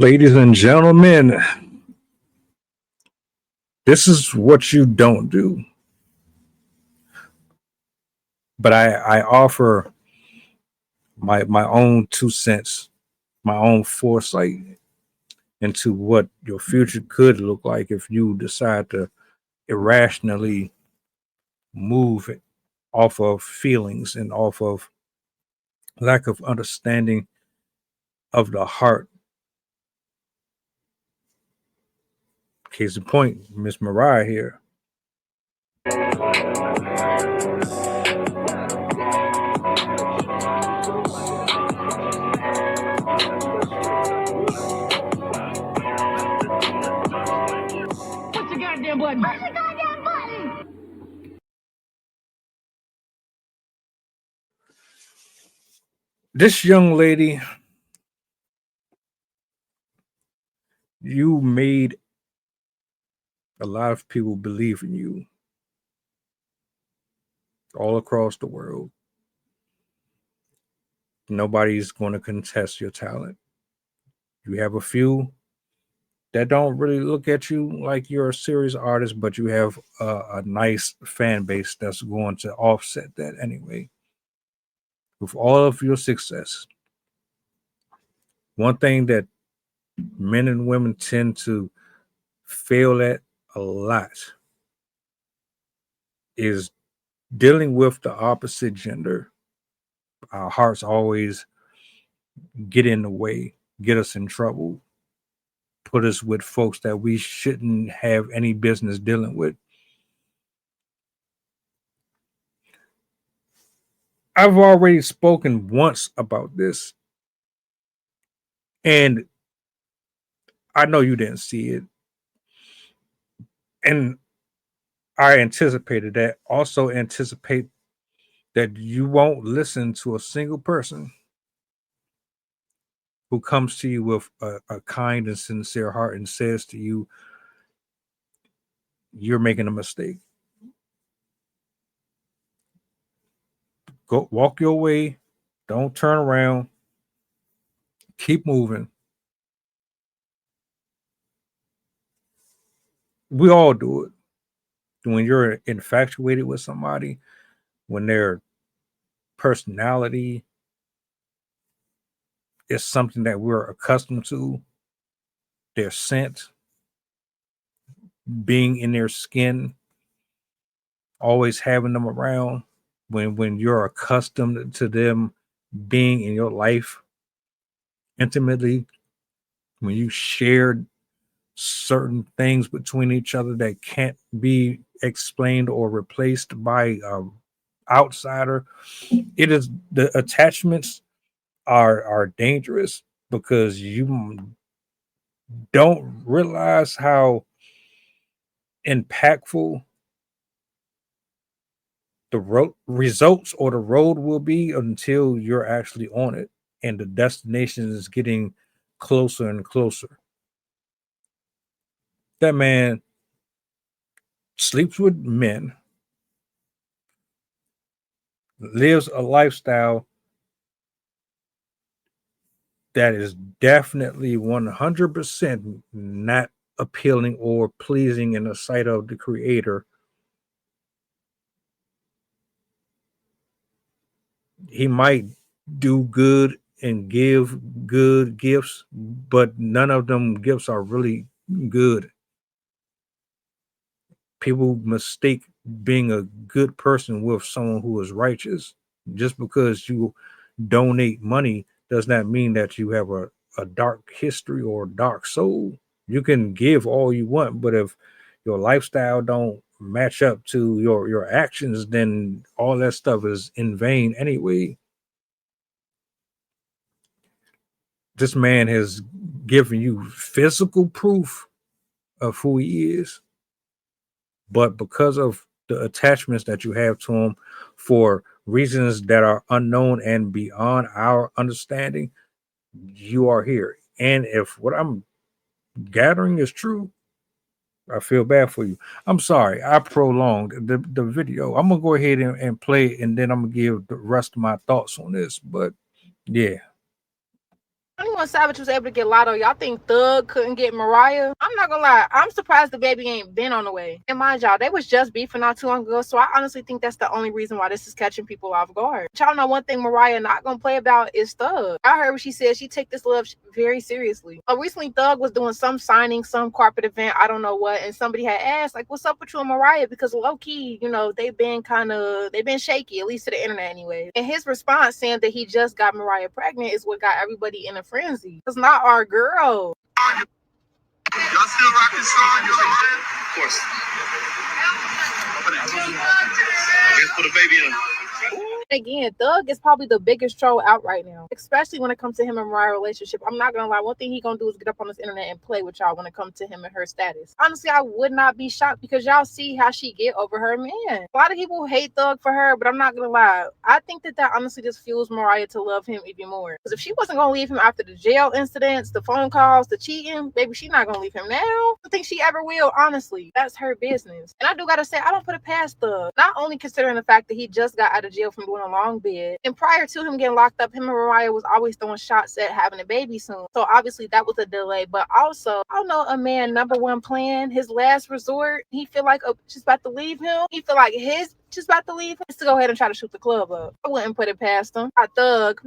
Ladies and gentlemen, this is what you don't do. But I offer my own 2 cents, my own foresight into what your future could look like if you decide to irrationally move off of feelings and off of lack of understanding of the heart. Case in point, Miss Mariah here. Push the goddamn button. Push the goddamn button. This young lady, you made a lot of people believe in you all across the world. Nobody's going to contest your talent. You have a few that don't really look at you like you're a serious artist, but you have a nice fan base that's going to offset that anyway. With all of your success, one thing that men and women tend to fail at a lot is dealing with the opposite gender. Our hearts always get in the way, get us in trouble, put us with folks that we shouldn't have any business dealing with. I've already spoken once about this, and I know you didn't see it. And I anticipated that. Also, anticipate that you won't listen to a single person who comes to you with a kind and sincere heart and says to you, you're making a mistake. Go walk your way. Don't turn around. Keep moving. We all do it. When you're infatuated with somebody, when their personality is something that we're accustomed to, their scent, being in their skin, always having them around, when you're accustomed to them being in your life intimately, when you shared certain things between each other that can't be explained or replaced by a outsider, it is the attachments are dangerous because you don't realize how impactful the results or the road will be until you're actually on it and the destination is getting closer and closer. That man sleeps with men, lives a lifestyle that is definitely 100% not appealing or pleasing in the sight of the creator. He might do good and give good gifts, but none of them gifts are really good. People mistake being a good person with someone who is righteous. Just because you donate money does not mean that you have a dark history or dark soul. You can give all you want, but if your lifestyle don't match up to your actions, then all that stuff is in vain anyway. This man has given you physical proof of who he is, but because of the attachments that you have to him for reasons that are unknown and beyond our understanding, you are here. And if what I'm gathering is true, I feel bad for you. I'm sorry. I prolonged the video. I'm gonna go ahead and play it, and then I'm gonna give the rest of my thoughts on this. But yeah, 21 Savage was able to get Lotto. Y'all think Thug couldn't get Mariah? I'm not gonna lie. I'm surprised the baby ain't been on the way. And mind y'all, they was just beefing not too long ago, so I honestly think that's the only reason why this is catching people off guard. But y'all know one thing Mariah not gonna play about is Thug. I heard what she said. She take this love very seriously. Recently, Thug was doing some signing, some corporate event, I don't know what, and somebody had asked, like, what's up with you and Mariah? Because low key, they've been shaky, at least to the internet anyway. And his response saying that he just got Mariah pregnant is what got everybody in a frenzy. It's not our girl. Y'all still rock this song? You like that? Of course. I guess put a baby in. Again, Thug is probably the biggest troll out right now, especially when it comes to him and Mariah relationship. I'm not gonna lie, one thing he gonna do is get up on this internet and play with y'all when it comes to him and her status. Honestly, I would not be shocked because y'all see how she get over her man. A lot of people hate Thug for her, but I'm not gonna lie, I think that honestly just fuels Mariah to love him even more. Because if she wasn't gonna leave him after the jail incidents, the phone calls, the cheating, baby, she not gonna leave him now. I don't think she ever will, honestly. That's her business. And I do gotta say, I don't put it past Thug. Not only considering the fact that he just got out of jail from doing a long bid, and prior to him getting locked up, him and Mariah was always throwing shots at having a baby soon. So obviously that was a delay. But also, I don't know, a man number one plan, his last resort, he feel like she's about to leave him. He feel like his just about to leave him is to go ahead and try to shoot the club up. I wouldn't put it past him. Not Thug,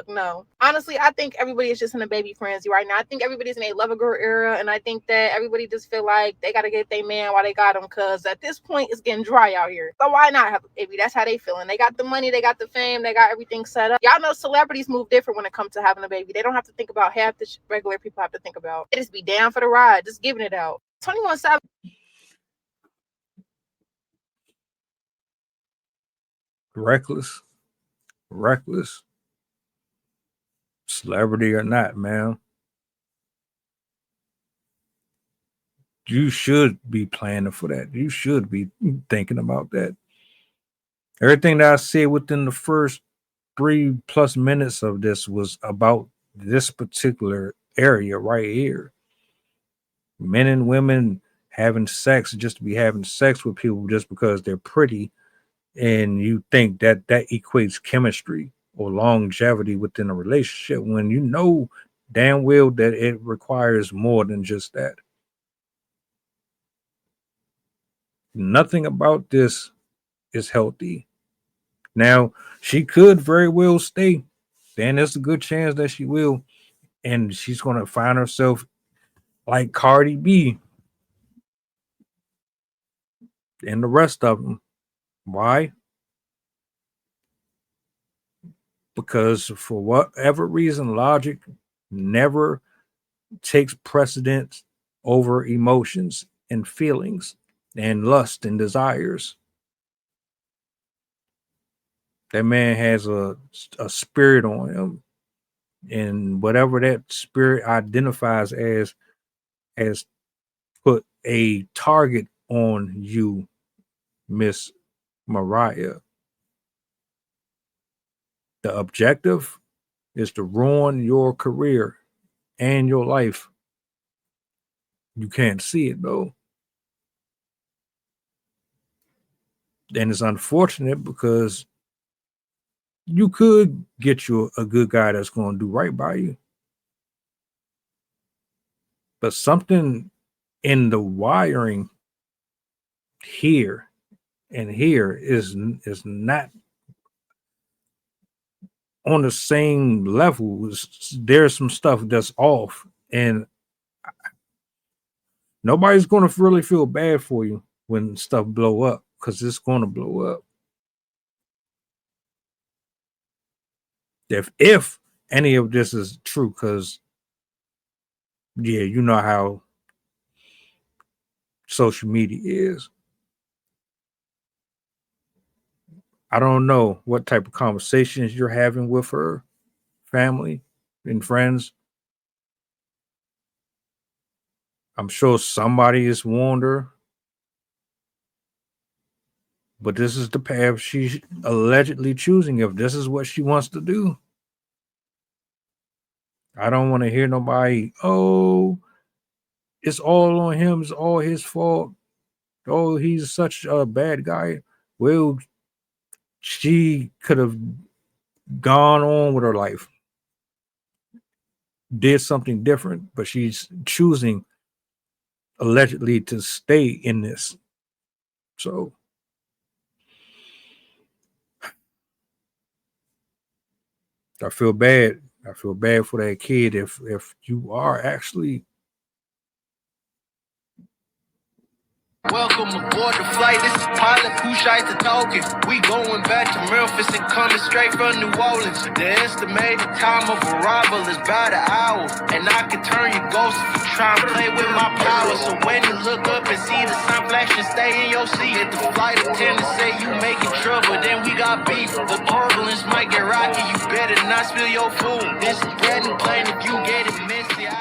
no. Honestly, I think everybody is just in a baby frenzy right now. I think everybody's in a love a girl era, and I think that everybody just feel like they gotta get their man while they got him, cause at this point it's getting dry out here. So why not have a baby? That's how they feeling. They got the money, they got the fame, they got everything set up. Y'all know celebrities move different when it comes to having a baby. They don't have to think about half the regular people have to think about. They just be down for the ride, just giving it out. 21 Savage. Reckless, celebrity or not, man. You should be planning for that. You should be thinking about that. Everything that I said within the first 3+ minutes of this was about this particular area right here. Men and women having sex just to be having sex with people just because they're pretty, and you think that equates chemistry or longevity within a relationship when you know damn well that it requires more than just that. Nothing about this is healthy. Now, she could very well stay. Then there's a good chance that she will. And she's going to find herself like Cardi B and the rest of them. Why? Because for whatever reason, logic never takes precedence over emotions and feelings and lust and desires. That man has a spirit on him, and whatever that spirit identifies as has put a target on you, Miss Mariah. The objective is to ruin your career and your life. You can't see it though. And it's unfortunate because you could get you a good guy that's going to do right by you. But something in the wiring here and here is not on the same level. There's some stuff that's off, and nobody's going to really feel bad for you when stuff blow up, because it's going to blow up. If any of this is true, because yeah, you know how social media is. I don't know what type of conversations you're having with her family and friends. I'm sure somebody has warned her, but this is the path she's allegedly choosing. If this is what she wants to do, I don't want to hear nobody, oh, it's all on him, it's all his fault. Oh, he's such a bad guy. Well, she could have gone on with her life. did something different, but she's choosing allegedly to stay in this. So I feel bad. I feel bad for that kid if you are actually. Welcome aboard the flight. This is pilot Pushite to talking. We going back to Memphis and coming straight from New Orleans. The estimated time of arrival is about an hour, and I can turn your ghost if you try and play with my power. So when you look up and see the sign flashing, stay in your seat. If the flight attendant say you making trouble, then we got beef. The turbulence might get rocky. You better not spill your food. This is getting plain if you get it messy.